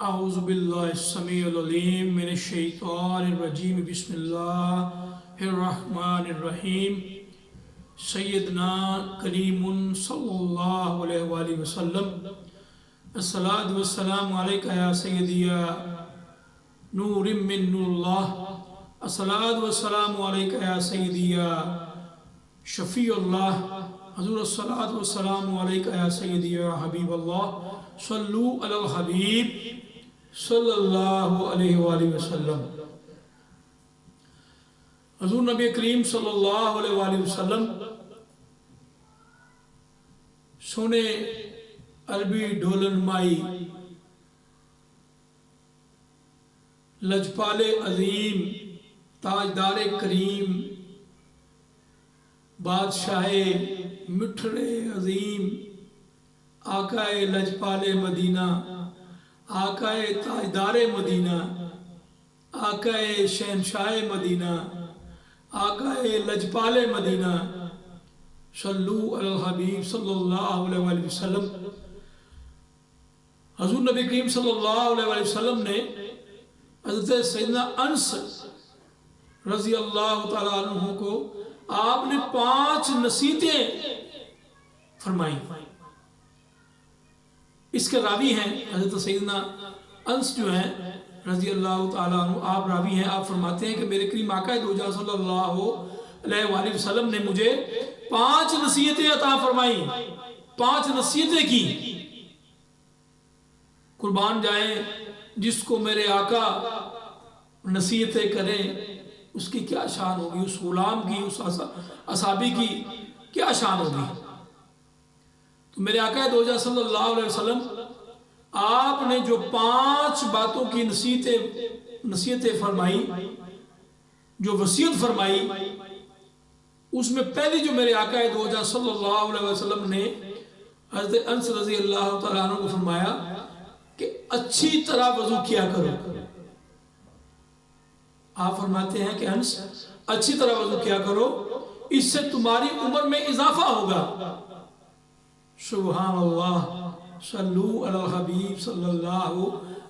أعوذ بالله السميع العليم من الشيطان الرجيم بسم الله الرحمن الرحيم سيدنا كريم صلى الله عليه وآله وسلم الصلاة والسلام عليك يا سيدي يا نور من نور الله الصلاة والسلام عليك يا سيدي يا شفيع الله حضور الصلاة والسلام عليك يا سيدي يا حبيب الله صلوا على الحبيب صلی اللہ علیہ وآلہ وسلم۔ حضور نبی کریم صلی اللہ علیہ وآلہ وسلم سونے عربی ڈھولن مائی لجپال عظیم تاجدار کریم بادشاہ مٹھڑے عظیم آقا لجپال مدینہ آقا تاجدار مدینہ آقا شہنشاہ مدینہ آقا لجپال مدینہ صلو علی الحبیب صلی اللہ علیہ وآلہ وسلم۔ حضور نبی کریم صلی اللہ علیہ وآلہ وسلم نے حضرت سیدنا انس رضی اللہ تعالیٰ عنہ کو آپ نے 5 نصیحتیں فرمائیں۔ اس کے راوی ہیں حضرت سیدنا انس جو ہیں رضی اللہ تعالیٰ عنہ، آپ راوی ہیں، آپ فرماتے ہیں کہ میرے کریم آقا دو جہاں صلی اللہ علیہ وآلہ وسلم نے مجھے 5 نصیحتیں عطا فرمائیں، 5 نصیحتیں کی۔ قربان جائیں جس کو میرے آقا نصیحتیں کریں اس کی کیا شان ہوگی، اس غلام کی، اس اصحابی کی کیا شان ہوگی۔ تو میرے آقا دو جہاں صلی اللہ علیہ وسلم آپ نے جو 5 باتوں کی نصیحتیں فرمائی، جو وصیت فرمائی، اس میں پہلی جو میرے آقا دو جہاں صلی اللہ علیہ وسلم نے حضرت انس رضی اللہ تعالیٰ عنہ کو فرمایا کہ اچھی طرح وضو کیا کرو۔ آپ فرماتے ہیں کہ انس اچھی طرح وضو کیا کرو، اس سے تمہاری عمر میں اضافہ ہوگا۔ سبحان اللہ، صلو علی الحبیب صلی اللہ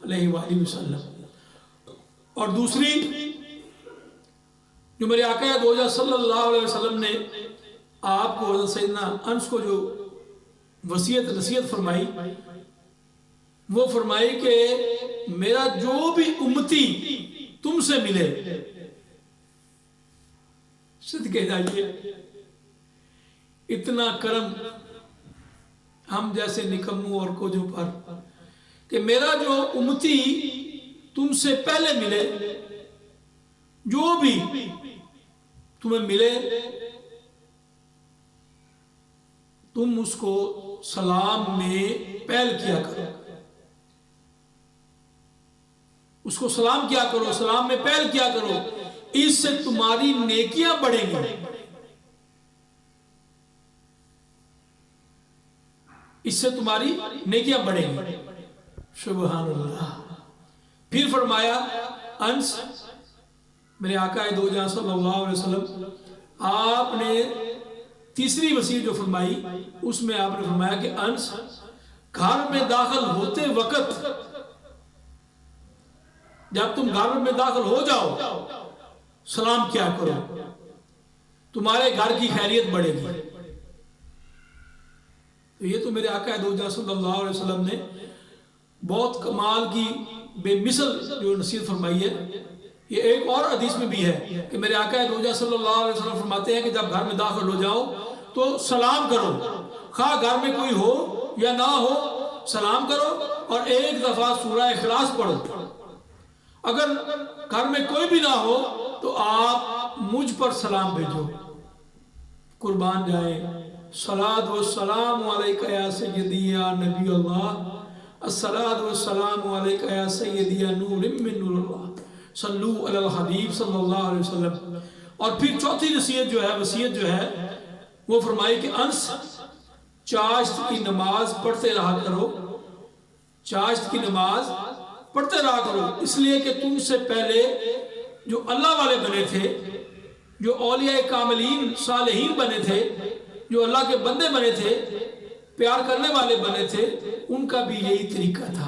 علیہ وآلہ وسلم۔ اور دوسری جو میرے آقا دو جہاں صلی اللہ علیہ وسلم نے آپ کو حضرت سیدنا انس کو جو نصیحت فرمائی، وہ فرمائی کہ میرا جو بھی امتی تم سے ملے صدقے جائیے۔ اتنا کرم ہم جیسے نکموں اور کوجوں پر کہ میرا جو امتی تم سے پہلے ملے، جو بھی تمہیں ملے، تم اس کو سلام میں پہل کیا کرو، اس کو سلام کیا کرو، سلام میں پہل کیا کرو، اس سے تمہاری نیکیاں بڑھیں گی، اس سے تمہاری نیکیاں بڑھیں گی۔ سبحان اللہ۔ پھر فرمایا انس، میرے آقا دو جہاں صلی اللہ علیہ وسلم آپ نے تیسری وصیت جو فرمائی، اس میں آپ نے فرمایا کہ انس گھر میں داخل ہوتے وقت، جب تم گھر میں داخل ہو جاؤ سلام کیا کرو، تمہارے گھر کی خیریت بڑھے گی۔ تو یہ تو میرے آقا دو جہاں صلی اللہ علیہ وسلم نے بہت کمال کی بے مثل جو نصیحت فرمائی ہے۔ یہ ایک اور حدیث میں بھی ہے کہ میرے آقا دو جہاں صلی اللہ علیہ وسلم فرماتے ہیں کہ جب گھر میں داخل ہو جاؤ تو سلام کرو، خواہ گھر میں کوئی ہو یا نہ ہو، سلام کرو اور ایک دفعہ سورہ اخلاص پڑھو۔ اگر گھر میں کوئی بھی نہ ہو تو آپ مجھ پر سلام بھیجو۔ قربان جائیں، الصلاۃ والسلام علیکہ یا سیدی یا نبی اللہ، الصلاۃ والسلام علیکہ یا سیدی یا نور من نور اللہ، صلو علی الحبیب صلی اللہ علیہ وسلم۔ اور پھر چوتھی نصیحت جو ہے، وصیت جو ہے، وہ فرمائی کہ انس چاشت کی نماز پڑھتے رہا کرو، چاشت کی نماز پڑھتے رہا کرو، اس لیے کہ تم سے پہلے جو اللہ والے بنے تھے، جو اولیاء کاملین صالحین بنے تھے، جو اللہ کے بندے بنے تھے، پیار کرنے والے بنے تھے، ان کا بھی یہی طریقہ تھا